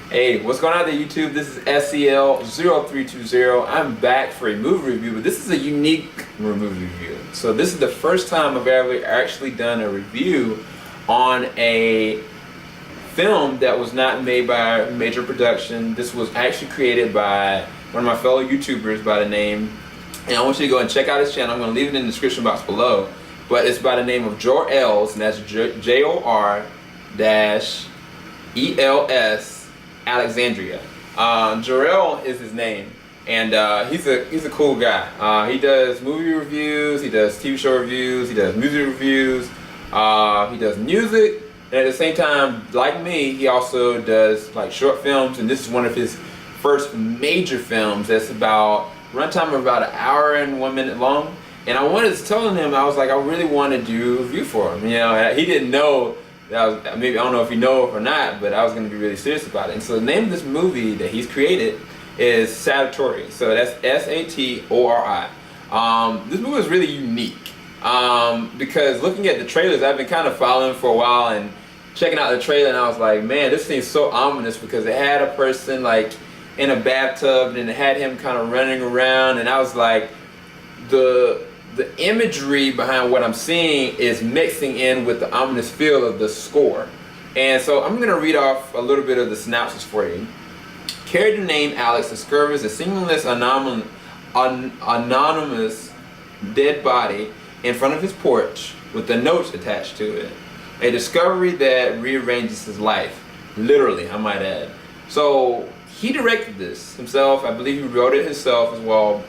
Hey, what's going on there, YouTube? This is SEL0320. I'm back for a movie review, but this is a unique movie review. So this is the first time I've ever actually done a review on a film that was not made by a major production. This was actually created by one of my fellow YouTubers by the name, and I want you to go and check out his channel. I'm going to leave it in the description box below, but it's by the name of Jor-Els, and that's Jor-Els Alexandria. Jor-El is his name, and he's a cool guy. He does movie reviews, he does TV show reviews, he does music reviews, he does music, and at the same time, like me, he also does like short films, and this is one of his first major films that's about runtime of about 1 hour and 1 minute long. And I wanted to tell him, I was like, I really want to do a review for him. You know, he didn't know. Maybe I don't know if you know it or not, but I was going to be really serious about it. And so the name of this movie that he's created is Satori. So that's S-A-T-O-R-I. This movie is really unique because looking at the trailers, I've been kind of following for a while and checking out the trailer, and I was like, man, this seems so ominous because it had a person like in a bathtub and it had him kind of running around, and I was like, the imagery behind what I'm seeing is mixing in with the ominous feel of the score. And so I'm going to read off a little bit of the synopsis for you. Character named Alex discovers a seamless anonymous dead body in front of his porch with a note attached to it. A discovery that rearranges his life. Literally, I might add. So he directed this himself. I believe he wrote it himself as well.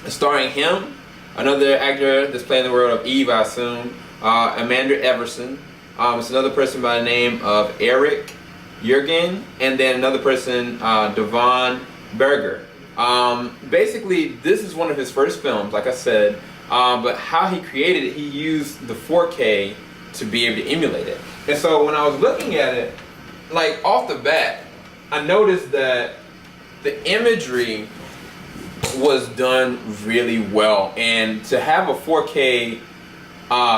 Starring him, another actor that's playing the role of Eve, I assume, Amanda Everson. It's another person by the name of Eryc, Yeargain, and then another person, Devohn, Buerger. Basically, this is one of his first films, like I said, but how he created it, he used the 4K to be able to emulate it. And so when I was looking at it, like off the bat, I noticed that the imagery was done really well, and to have a 4K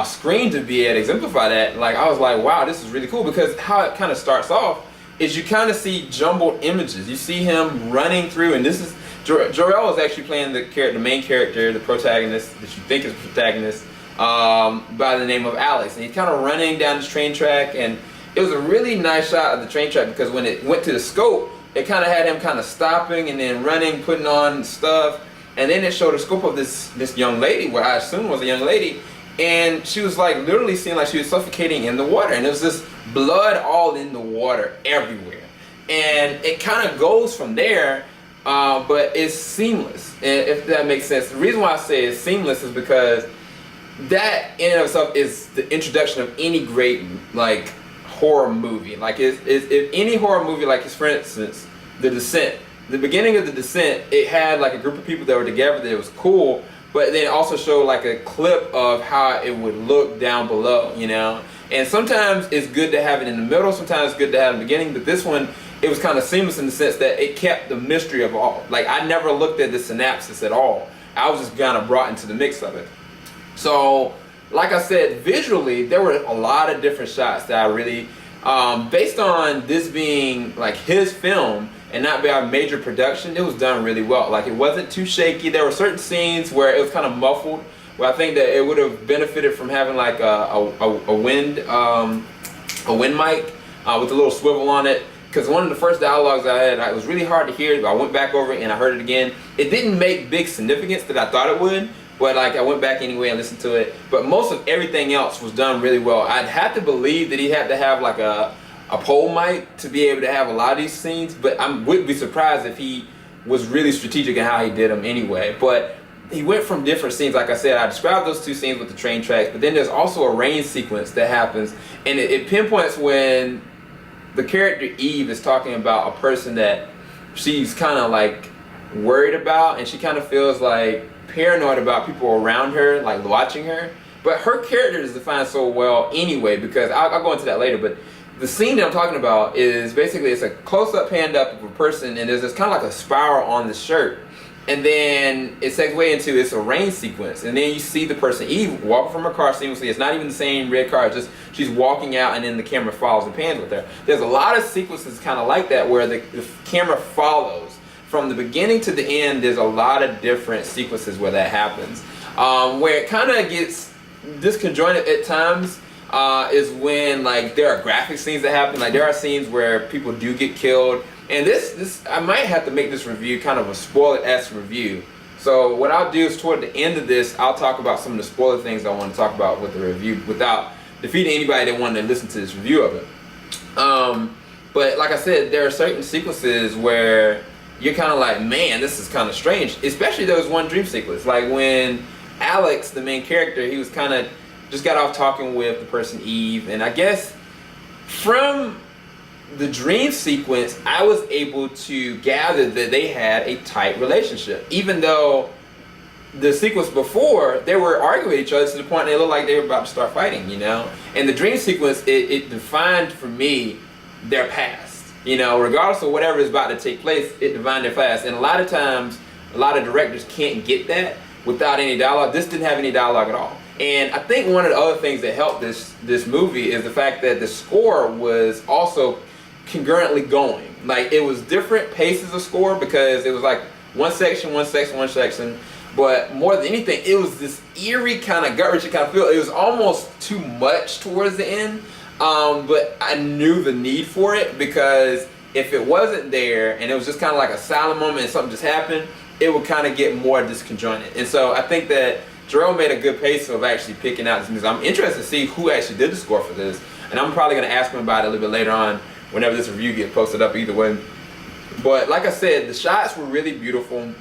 screen to be able to exemplify that, like I was like, wow, this is really cool, because how it kind of starts off is you kind of see jumbled images. You see him running through, and this is Jor-El is actually playing the main character, the protagonist that you think is the protagonist, by the name of Alex, and he's kind of running down this train track, and it was a really nice shot of the train track because when it went to the scope, it kind of had him kind of stopping and then running, putting on stuff, and then it showed the scope of this young lady, what I assumed was a young lady, and she was like literally seeing like she was suffocating in the water, and there was this blood all in the water everywhere, and it kind of goes from there, but it's seamless, if that makes sense. The reason why I say it's seamless is because that in and of itself is the introduction of any great like horror movie. Like if any horror movie, like for instance The Descent, the beginning of The Descent, it had like a group of people that were together that was cool, but then it also showed like a clip of how it would look down below, you know. And sometimes it's good to have it in the middle, sometimes it's good to have it in the beginning, but this one, it was kind of seamless in the sense that it kept the mystery of all. Like I never looked at the synopsis at all. I was just kind of brought into the mix of it. So like I said, visually, there were a lot of different shots that I really, based on this being like his film and not by a major production, it was done really well. Like it wasn't too shaky. There were certain scenes where it was kind of muffled, where I think that it would have benefited from having like a wind mic with a little swivel on it. Because one of the first dialogues I had, it was really hard to hear, but I went back over it and I heard it again. It didn't make big significance that I thought it would, but like I went back anyway and listened to it. But most of everything else was done really well. I'd have to believe that he had to have like a pole mic to be able to have a lot of these scenes, but I would be surprised if he was really strategic in how he did them anyway. But he went from different scenes. Like I said, I described those two scenes with the train tracks, but then there's also a rain sequence that happens, and it pinpoints when the character Eve is talking about a person that she's kind of like worried about, and she kind of feels like paranoid about people around her, like watching her. But her character is defined so well anyway, because I'll go into that later, but the scene that I'm talking about is basically, it's a close-up, panned up of a person, and there's this kind of like a spiral on the shirt. And then it segues into it's a rain sequence, and then you see the person Eve walking from her car seamlessly. It's not even the same red car; it's just she's walking out, and then the camera follows and pans with her. There's a lot of sequences kind of like that where the camera follows from the beginning to the end. There's a lot of different sequences where that happens, where it kind of gets disconjointed at times. Is when like there are graphic scenes that happen. Like there are scenes where people do get killed. And this I might have to make this review kind of a spoiler-esque review. So what I'll do is toward the end of this, I'll talk about some of the spoiler things I want to talk about with the review without defeating anybody that wanted to listen to this review of it. But like I said, there are certain sequences where you're kind of like, man, this is kind of strange. Especially there was one dream sequence. Like when Alex, the main character, he was kind of just got off talking with the person Eve. And I guess from the dream sequence, I was able to gather that they had a tight relationship. Even though the sequence before, they were arguing with each other to the point they looked like they were about to start fighting, you know? And the dream sequence, it defined for me their past. You know, regardless of whatever is about to take place, it defined their past. And a lot of times, a lot of directors can't get that without any dialogue. This didn't have any dialogue at all. And I think one of the other things that helped this movie is the fact that the score was also concurrently going. Like it was different paces of score because it was like one section, but more than anything, it was this eerie kind of gut-wrenching kind of feel. It was almost too much towards the end, but I knew the need for it because if it wasn't there and it was just kind of like a silent moment and something just happened, it would kind of get more disconjointed. And so I think that Jor-El made a good pace of actually picking out this music. I'm interested to see who actually did the score for this, and I'm probably going to ask him about it a little bit later on whenever this review gets posted up either way. But like I said, the shots were really beautiful.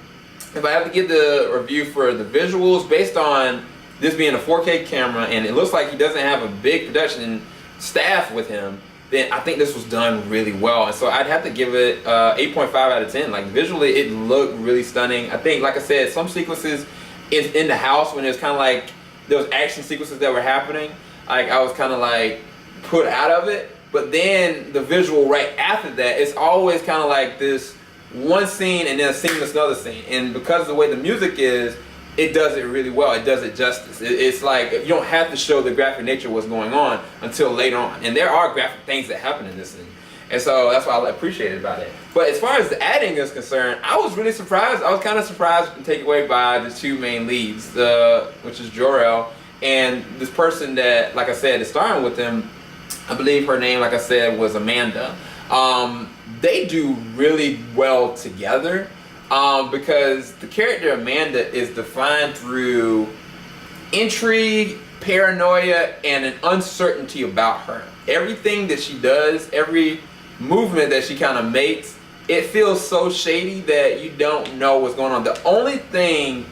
If I have to give the review for the visuals, based on this being a 4K camera and it looks like he doesn't have a big production staff with him, then I think this was done really well. And so I'd have to give it 8.5 out of 10. Like visually, it looked really stunning. I think, like I said, some sequences in the house when there's kind of like those action sequences that were happening, like I was kind of like put out of it. But then the visual right after that, it's always kind of like this one scene and then a seamless another scene. And because of the way the music is, it does it really well. It does it justice. It's like you don't have to show the graphic nature of what's going on until later on. And there are graphic things that happen in this thing. And so that's what I appreciate about it. But as far as the acting is concerned, I was really surprised. I was kind of surprised and taken away by the two main leads, which is Jor-El and this person that, like I said, is starring with him. I believe her name, like I said, was Amanda. They do really well together because the character Amanda is defined through intrigue, paranoia, and an uncertainty about her. Everything that she does, every movement that she kind of makes, it feels so shady that you don't know what's going on. The only thing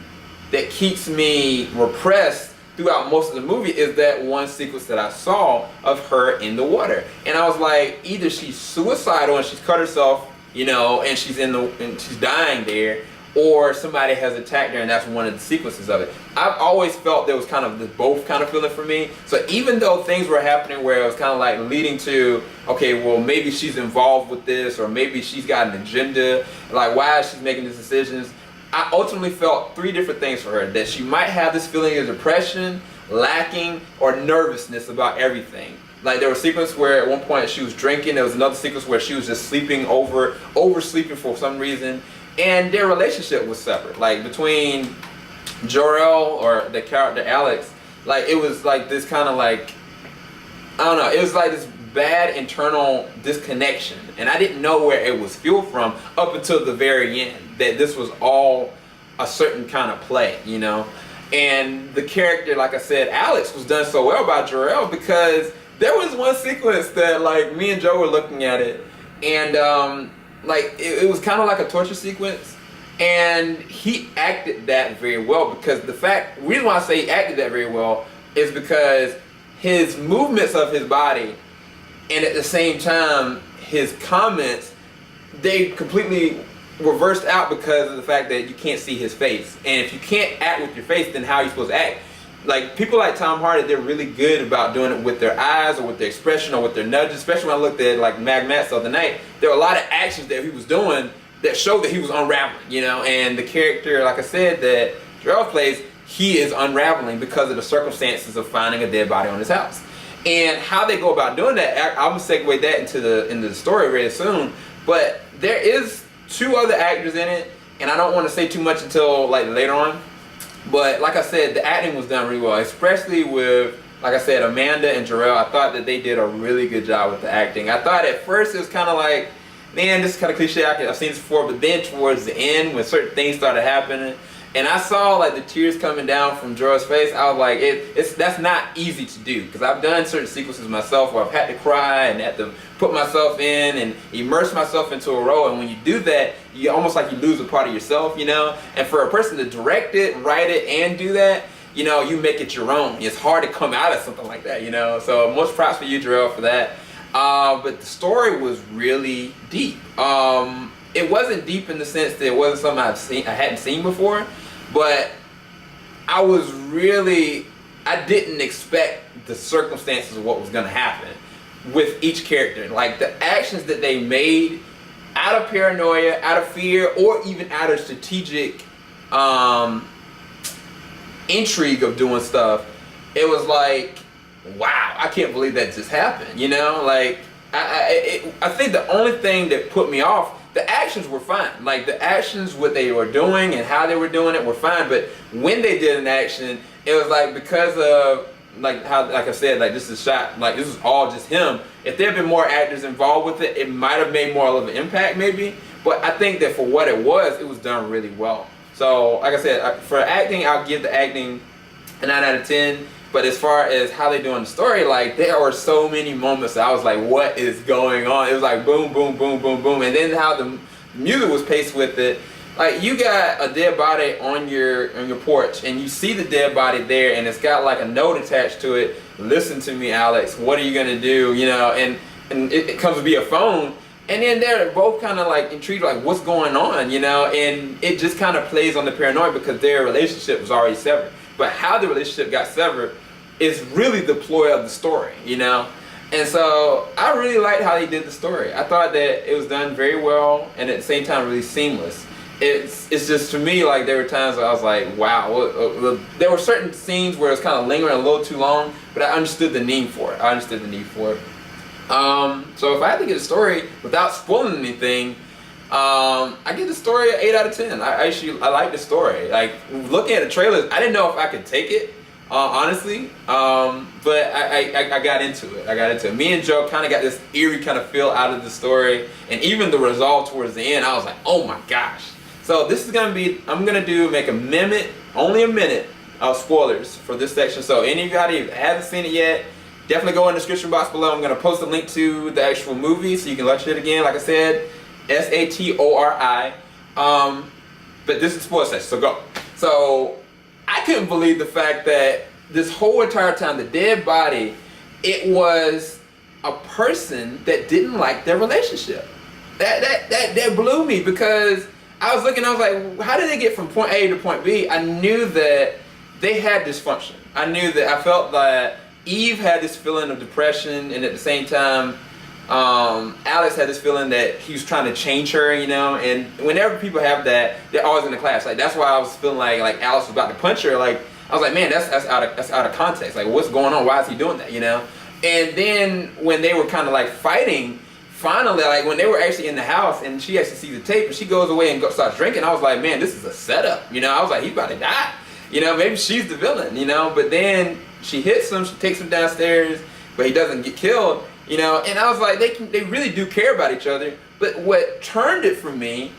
that keeps me repressed throughout most of the movie is that one sequence that I saw of her in the water. And I was like, either she's suicidal and she's cut herself, you know, and she's she's dying there, or somebody has attacked her and that's one of the sequences of it. I've always felt there was kind of the both kind of feeling for me. So even though things were happening where it was kind of like leading to, okay, well maybe she's involved with this, or maybe she's got an agenda, like why is she making these decisions? I ultimately felt three different things for her. That she might have this feeling of depression, lacking, or nervousness about everything. Like there was a sequence where at one point she was drinking. There was another sequence where she was just sleeping oversleeping for some reason. And their relationship was separate. Like between Jor-El or the character Alex, like it was like this kind of like, I don't know, it was like this bad internal disconnection. And I didn't know where it was fueled from up until the very end. That this was all a certain kind of play, you know? And the character, like I said, Alex was done so well by Jor-El because there was one sequence that like me and Joe were looking at it and like it was kind of like a torture sequence, and he acted that very well because the reason why I say he acted that very well is because his movements of his body and at the same time his comments, they completely reversed out because of the fact that you can't see his face. And if you can't act with your face, then how are you supposed to act? Like people like Tom Hardy, they're really good about doing it with their eyes or with their expression or with their nudges. Especially when I looked at like Mad Max the other night, there were a lot of actions that he was doing that showed that he was unraveling, you know. And the character, like I said, that Jor-El plays, he is unraveling because of the circumstances of finding a dead body on his house. And how they go about doing that, I'm gonna segue that into the story very soon. But there is 2 other actors in it, and I don't want to say too much until like later on. But like I said, the acting was done really well, especially with, like I said, Amanda and Jor-El. I thought that they did a really good job with the acting. I thought at first it was kind of like, man, this is kind of cliche. I've seen this before, but then towards the end, when certain things started happening, and I saw like the tears coming down from Jor-El's face, I was like, that's not easy to do, because I've done certain sequences myself where I've had to cry and had to put myself in and immerse myself into a role, and when you do that, you almost like you lose a part of yourself, you know. And for a person to direct it, write it, and do that, you know, you make it your own. It's hard to come out of something like that, you know. So most props for you, Jor-El, for that. But the story was really deep. It wasn't deep in the sense that it wasn't something I hadn't seen before, but I didn't expect the circumstances of what was gonna happen with each character. Like the actions that they made out of paranoia, out of fear, or even out of strategic intrigue of doing stuff, it was like, wow, I can't believe that just happened, you know? Like, I think the only thing that put me off, the actions were fine. Like, the actions, what they were doing and how they were doing it were fine, but when they did an action, it was like, because of, like how, like I said, like this is shot, like this is all just him. If there had been more actors involved with it, it might have made more of an impact maybe, but I think that for what it was done really well. So, like I said, for acting, I'll give the acting a 9 out of 10. But as far as how they doing the story, like there were so many moments that I was like, what is going on? It was like boom, boom, boom, boom, boom. And then how the music was paced with it. Like you got a dead body on your porch, and you see the dead body there, and it's got like a note attached to it. Listen to me, Alex. What are you gonna do? You know, and it comes to be a phone. And then they're both kind of like intrigued, like what's going on, you know? And it just kind of plays on the paranoia because their relationship was already severed. But how the relationship got severed is really the ploy of the story, you know? And so I really liked how they did the story. I thought that it was done very well and at the same time really seamless. It's just, for me, like there were times where I was like, wow. There were certain scenes where it was kind of lingering a little too long, but I understood the need for it. So if I had to get a story without spoiling anything, I give the story an 8 out of 10. I like the story. Like looking at the trailers, I didn't know if I could take it, honestly. But I got into it. Me and Joe kind of got this eerie kind of feel out of the story, and even the resolve towards the end, I was like, oh my gosh. So this is gonna be, I'm gonna make only a minute of spoilers for this section. So anybody who hasn't seen it yet, definitely go in the description box below. I'm gonna post a link to the actual movie so you can watch it again. Like I said, Satori. But this is spoiler section, so go. So I couldn't believe the fact that this whole entire time, the dead body, it was a person that didn't like their relationship. That blew me, because I was looking, I was like, how did they get from point A to point B? I knew that they had dysfunction. I felt that Eve had this feeling of depression, and at the same time, Alex had this feeling that he was trying to change her, you know. And whenever people have that, they're always in the class. Like that's why I was feeling like Alex was about to punch her. Like I was like, man, that's out of context. Like what's going on? Why is he doing that? You know. And then when they were kind of like fighting, finally, like when they were actually in the house and she actually sees the tape and she goes away and starts drinking, I was like, man, this is a setup. You know, I was like, he's about to die. You know, maybe she's the villain. You know, but then she hits him. She takes him downstairs, but he doesn't get killed. You know, and I was like, they really do care about each other. But what turned it for me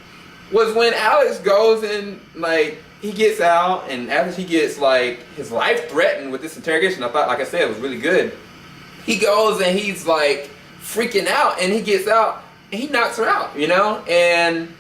was when Alex goes and like he gets out, and after he gets like his life threatened with this interrogation, I thought, like I said, it was really good. He goes and he's like freaking out, and he gets out and he knocks her out, you know, and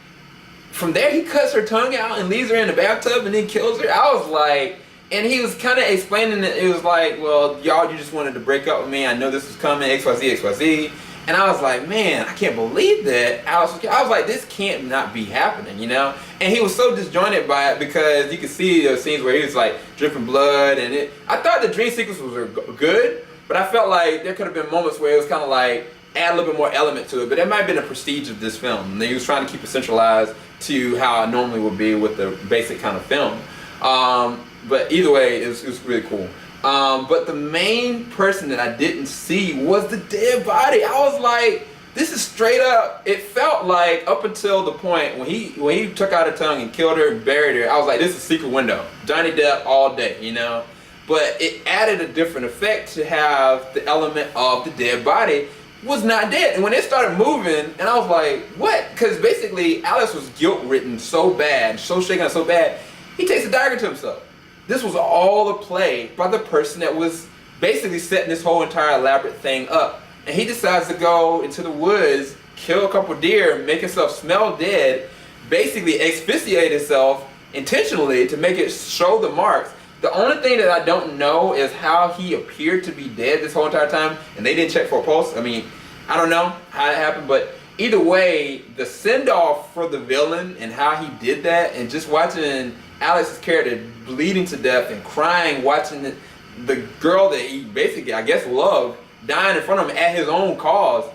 from there he cuts her tongue out and leaves her in the bathtub and then kills her. I was like, and he was kind of explaining that it was like, well, y'all, you just wanted to break up with me. I know this was coming, XYZ, XYZ. And I was like, man, I can't believe that. I was like, this can't not be happening, you know? And he was so disjointed by it, because you could see those scenes where he was like dripping blood, and I thought the dream sequences were good, but I felt like there could have been moments where it was kind of like, add a little bit more element to it. But that might have been the prestige of this film. And he was trying to keep it centralized to how it normally would be with the basic kind of film. But either way, it was really cool. But the main person that I didn't see was the dead body. I was like, this is straight up. It felt like up until the point when he took out her tongue and killed her and buried her, I was like, this is a secret window. Johnny Depp all day, you know? But it added a different effect to have the element of the dead body was not dead. And when it started moving, and I was like, what? Because basically, Alex was guilt-ridden so bad, so shaken up so bad, he takes a dagger to himself. This was all a play by the person that was basically setting this whole entire elaborate thing up. And he decides to go into the woods, kill a couple deer, make himself smell dead, basically asphyxiate himself intentionally to make it show the marks. The only thing that I don't know is how he appeared to be dead this whole entire time, and they didn't check for a pulse. I mean, I don't know how it happened, but either way, the send-off for the villain and how he did that, and just watching Alex's character bleeding to death and crying, watching the girl that he basically, I guess, loved, dying in front of him at his own cause,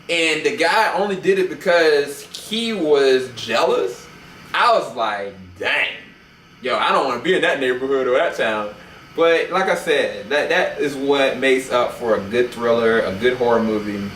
and the guy only did it because he was jealous. I was like, dang. Yo, I don't want to be in that neighborhood or that town. But like I said, that is what makes up for a good thriller, a good horror movie.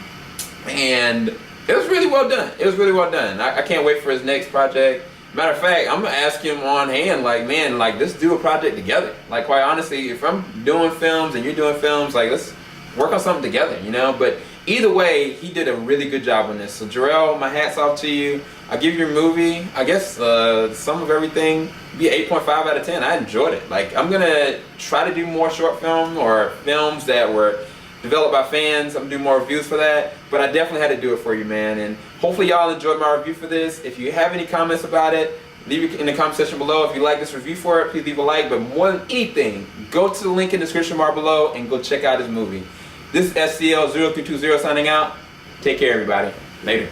And it was really well done. It was really well done. I can't wait for his next project. Matter of fact, I'm going to ask him on hand, like, man, like, let's do a project together. Like, quite honestly, if I'm doing films and you're doing films, like, let's work on something together, you know? But either way, he did a really good job on this. So, Jor-El, my hat's off to you. I give your movie, I guess, Sum of Everything, be an 8.5 out of 10. I enjoyed it. Like, I'm going to try to do more short film or films that were developed by fans. I'm going to do more reviews for that. But I definitely had to do it for you, man. And hopefully y'all enjoyed my review for this. If you have any comments about it, leave it in the comment section below. If you like this review for it, please leave a like. But more than anything, go to the link in the description bar below and go check out this movie. This is SCL0320 signing out. Take care, everybody. Later.